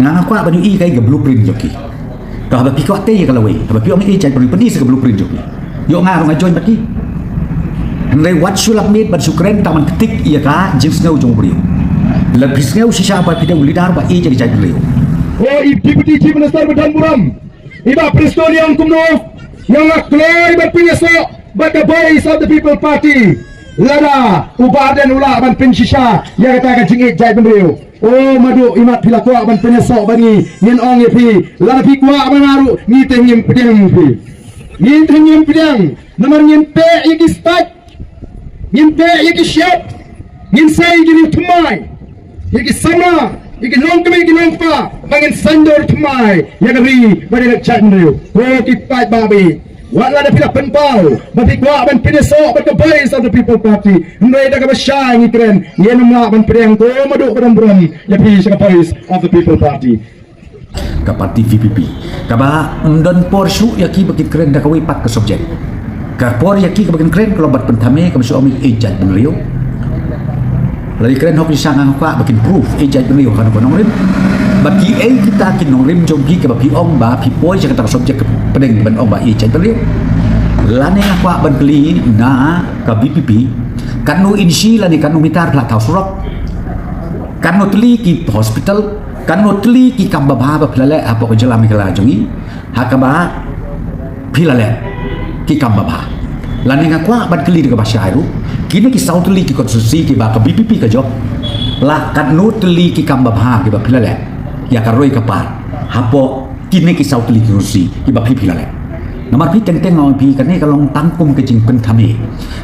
Ngang aku banyu I kai ke blueprint joki. Kau habis kau teh kalau wei, habis orang I cai penis ke blueprint joki. Yo ngang orang join bagi. Henry what sulap made ban Ukraine taman ketik ia ka jing snow jong brio. Lebih snow sisa apa kita ulidar ba I jadi cai brio. Oh, Deputy Chief Minister Badan Buram. Iba Prestoni yang kumno yang akloi berpinyaso bata voice of the people party. Lada ubadan ula ban pinsisa yang kata jingit jai brio. Oh madu imat pila kuak ban penyesok bani nyen ong ye pi lana pi kuak ban aru ni tengim pedang pi ni tengim pedang nomor nyen pe iki start nyen pe iki shot nyen sai iki tumai iki sama iki long kami iki long pa bangin sandor tumai yang ri bani nak chat ndu oh ki pat babi wala na pila penpau bati kuak ban penyesok ban voice of the people party ndai da ka basyang ikren yen ma ban pedang ko madu ban brom ya pi sa voice of the people party ka parti VPP kaba ndon porsu yaki bakit keren da kawai pat ke subjek ka por yaki ka bakin keren kalau bat pentame ka masu omi ejat benrio lari keren hok disang ka bakin proof ejat benrio kan ko nongrim bagi kita kin nongrim jomgi ka bapi ong ba pi poi sa kata subjek pedeng ban ong ba ejat benrio lane aku ban keli na ka BPP kanu insi lani kanu mitar pla tau surok kanu teli ki hospital kanu teli ki kamba ba pilale apa ko jelami kala jongi hakaba pilale ki kamba ba lani ngaku ban keli de bahasa airu kini ki sau teli ki konstitusi ki ba ka BPP ka job la kanu teli ki kamba ba ki ba pilale ya karoi kapar hapo kini ki sau teli ki konstitusi ki ba pilale nomor pi teng-teng ngau pi kan ni kalau tangkum ke jing pentame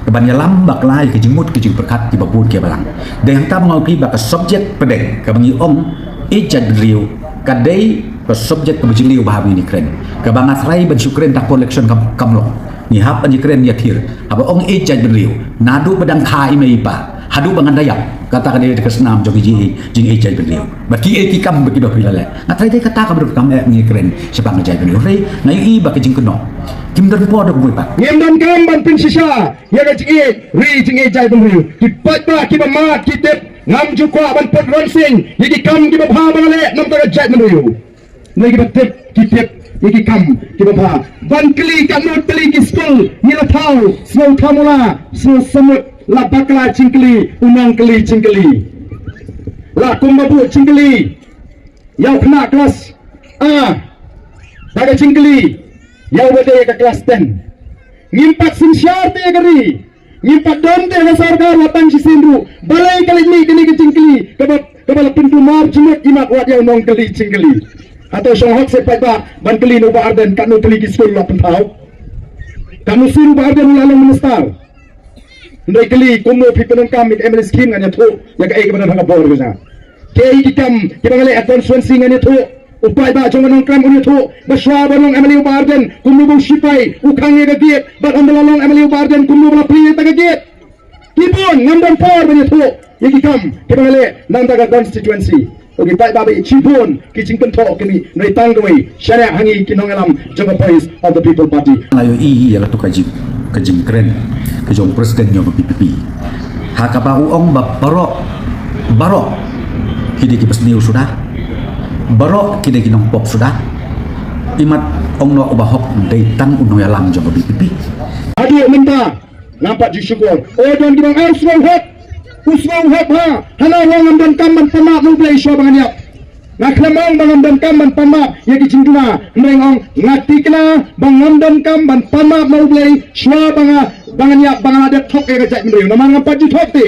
keban ya lambak lai ke jingmut ke jing berkat ki babun ke balang dan yang tam ngau pi ba ka subjek pedeng ke bangi ong ejat beliau kadai ke subjek ke beliau bahawi ni keren ke bangas rai ban Ukraine tak collection kamlong ni hap an Ukraine ya thir apa ong ejat beliau nadu pedang khai mai pa hadu bangan dayak kata kan dia ke senam jogi jing ejat beliau bagi eki kam bagi do pilale ngatrai dai kata ka ber kam ni keren sebang ejat beliau rei na i ba ke jing keno kim dan po do ko pa ngem dan kam ban pinsisa ya ga jing ri jing ejat beliau dipat ba ki ba ma ki tep ngam jukwa ban pot ronsing yiki kam ki ba bha bangale nam ta ejat beliau lagi ba tep ki tep yiki kam ki ba bha ban kli kam no kli ki school ni la thau so thamula so samut la bakla cingkeli unang keli cingkeli la kumbabu cingkeli yang kena kelas A pada cingkeli yang berde ke kelas 10 ngimpak sinsyar te gari ngimpak dom te sarga watang sisindu balai kali ni kini ke cingkeli kebal pintu mar jimat imak wat yang nong keli cingkeli atau songhok sepai ba ban keli no ba arden kanu keli ki skol la pentau kanu siru ba arden ulalong minister ndai kali kumo pipenon kam mit ML scheme nganya tho ya ka ek badan bor gesa ke ikam ke bangale constituency nganya tho upai ba jong nong kram uni tho baswa banong ML barden kumo bu sipai ukang ye gate ba ambalong ML barden kumo bla pri ta gate kipon ngandon por bani tho ye ikam ke bangale nanda ga constituency oke pai ba bi chipon ki chingkan tho ke ni ndai tangwei syariah hangi kinongalam jong voice of the people party ayo I ya tu kajim keren kejong presiden nyo PPP hakabahu ong barok kide ki besniu sudah barok kide ki nong pop sudah imat ong no obahok dai tang uno yalam jong PPP aduh minta nampak disyukur oh dan gimang uswang hot ha hana wong dan kamban pamak no play show banganiap ngaklamang bangam dan kamban pamak yaki cingkuna ngeng ngati kena bangam dan kamban pamak no play show banganiap bangada thok e gajak mendeu namang apa ji thok te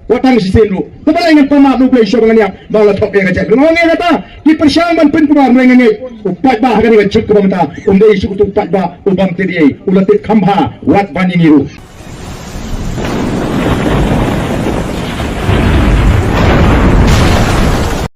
watang sisendu kebalai ngan pamak no play show banganiap bangla thok e gajak ngenge kata ki persyang ban pin kubar ngenge upat bah gani gajak ko bangta umdei suku upat bah ubam tedi ulatit khambha wat bani niru